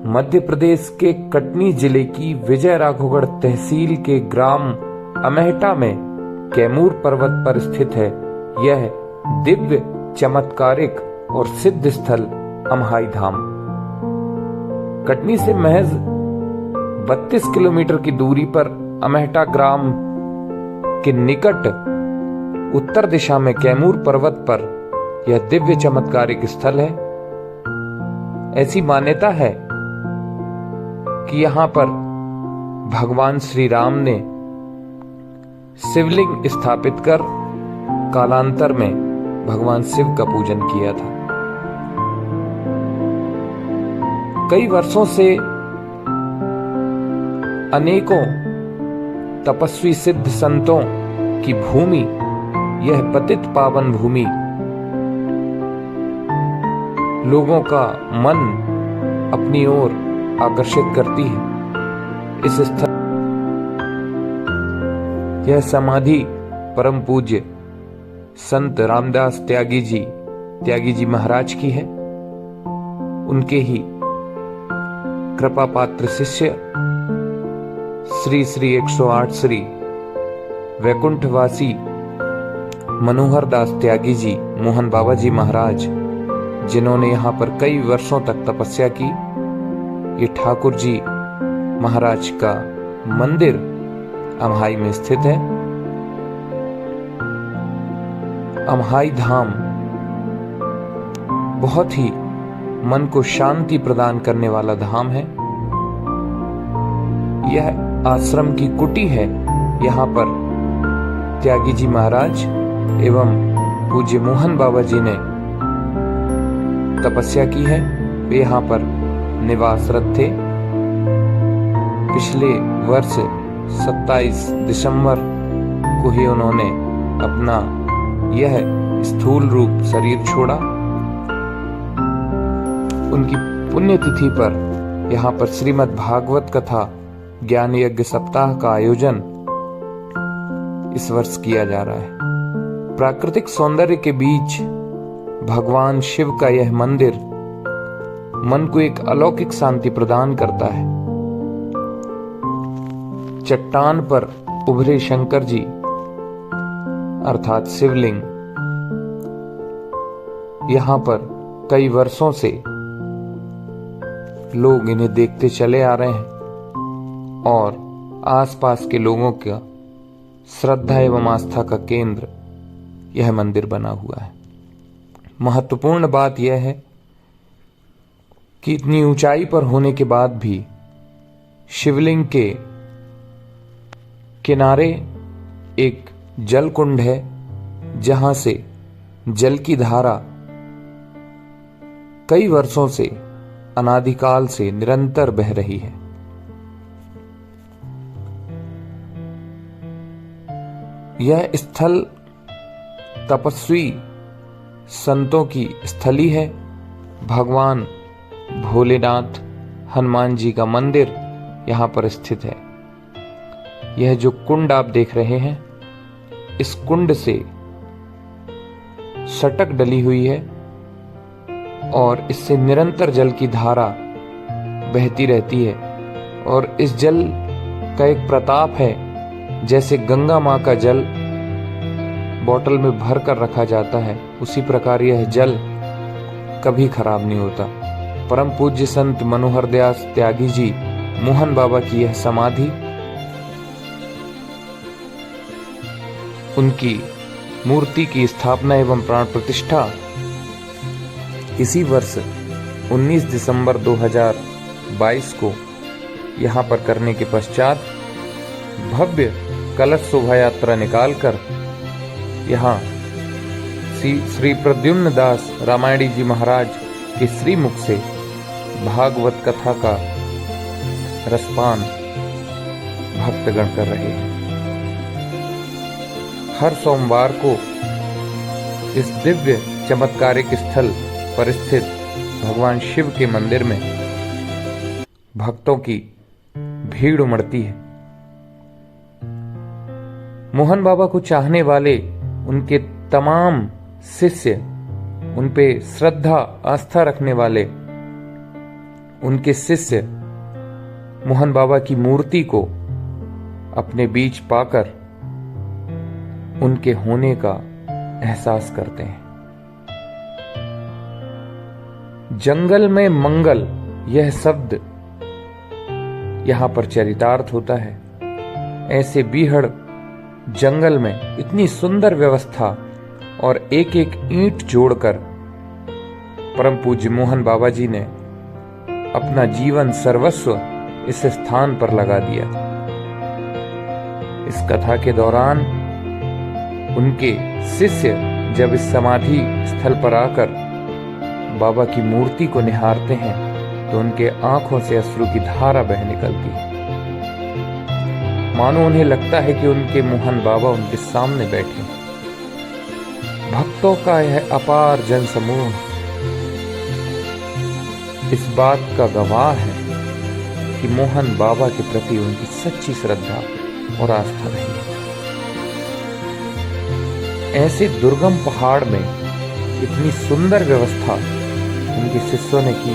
मध्य प्रदेश के कटनी जिले की विजय राघवगढ़ तहसील के ग्राम अमेहटा में कैमूर पर्वत पर स्थित है यह दिव्य, चमत्कारिक और सिद्ध स्थल अम्हाई धाम। कटनी से महज 32 किलोमीटर की दूरी पर अमेहटा ग्राम के निकट उत्तर दिशा में कैमूर पर्वत पर यह दिव्य चमत्कारिक स्थल है। ऐसी मान्यता है कि यहां पर भगवान श्री राम ने शिवलिंग स्थापित कर कालांतर में भगवान शिव का पूजन किया था। कई वर्षों से अनेकों तपस्वी सिद्ध संतों की भूमि, यह पतित पावन भूमि लोगों का मन अपनी ओर आकर्षित करती है। इस स्थल यह समाधि परम पूज्य संत रामदास त्यागी जी महाराज की है। उनके ही कृपा पात्र शिष्य श्री श्री 108 श्री वैकुंठवासी मनोहर दास त्यागी जी, मोहन बाबा जी महाराज, जिन्होंने यहाँ पर कई वर्षों तक तपस्या की, ये ठाकुर जी महाराज का मंदिर अम्हाई में स्थित है। अम्हाई धाम बहुत ही मन को शांति प्रदान करने वाला धाम है। यह आश्रम की कुटी है। यहाँ पर त्यागी जी महाराज एवं पूज्य मोहन बाबा जी ने तपस्या की है। वे यहाँ पर निवासरत थे। पिछले वर्ष 27 दिसंबर को ही उन्होंने अपना यह स्थूल रूप शरीर छोड़ा। उनकी पुण्यतिथि पर यहाँ पर श्रीमद् भागवत कथा ज्ञान यज्ञ सप्ताह का आयोजन इस वर्ष किया जा रहा है। प्राकृतिक सौंदर्य के बीच भगवान शिव का यह मंदिर मन को एक अलौकिक शांति प्रदान करता है। चट्टान पर उभरे शंकर जी अर्थात शिवलिंग यहां पर कई वर्षों से लोग इन्हें देखते चले आ रहे हैं और आसपास के लोगों का श्रद्धा एवं आस्था का केंद्र यह मंदिर बना हुआ है। महत्वपूर्ण बात यह है कि इतनी ऊंचाई पर होने के बाद भी शिवलिंग के किनारे एक जल कुंड है, जहां से जल की धारा कई वर्षों से अनादिकाल से निरंतर बह रही है। यह स्थल तपस्वी संतों की स्थली है। भगवान भोलेनाथ हनुमान जी का मंदिर यहां पर स्थित है। यह जो कुंड आप देख रहे हैं, इस कुंड से सटक डली हुई है और इससे निरंतर जल की धारा बहती रहती है। और इस जल का एक प्रताप है, जैसे गंगा मां का जल बोतल में भर कर रखा जाता है, उसी प्रकार यह जल कभी खराब नहीं होता। परम पूज्य संत मनोहर दास त्यागी जी मोहन बाबा की यह समाधि, उनकी मूर्ति की स्थापना एवं प्राण प्रतिष्ठा इसी वर्ष 19 दिसंबर 2022 को यहाँ पर करने के पश्चात भव्य कलश शोभा यात्रा निकालकर यहाँ श्री प्रद्युम्न दास रामायणी जी महाराज के श्रीमुख से भागवत कथा का रसपान भक्तगण कर रहे हैं। हर सोमवार को इस दिव्य चमत्कारिक स्थल पर स्थित भगवान शिव के मंदिर में भक्तों की भीड़ उमड़ती है। मोहन बाबा को चाहने वाले उनके तमाम शिष्य, उन पे श्रद्धा आस्था रखने वाले उनके शिष्य मोहन बाबा की मूर्ति को अपने बीच पाकर उनके होने का एहसास करते हैं। जंगल में मंगल यह शब्द यहां पर चरितार्थ होता है। ऐसे बीहड़ जंगल में इतनी सुंदर व्यवस्था और एक एक ईंट जोड़कर परम पूज्य मोहन बाबा जी ने अपना जीवन सर्वस्व इस स्थान पर लगा दिया। इस कथा के दौरान उनके शिष्य जब इस समाधि स्थल पर आकर बाबा की मूर्ति को निहारते हैं तो उनके आंखों से अश्रु की धारा बह निकलती है। मानो उन्हें लगता है कि उनके मोहन बाबा उनके सामने बैठे। भक्तों का यह अपार जन समूह इस बात का गवाह है कि मोहन बाबा के प्रति उनकी सच्ची श्रद्धा और आस्था रही। ऐसे दुर्गम पहाड़ में इतनी सुंदर व्यवस्था उनके शिष्यों ने की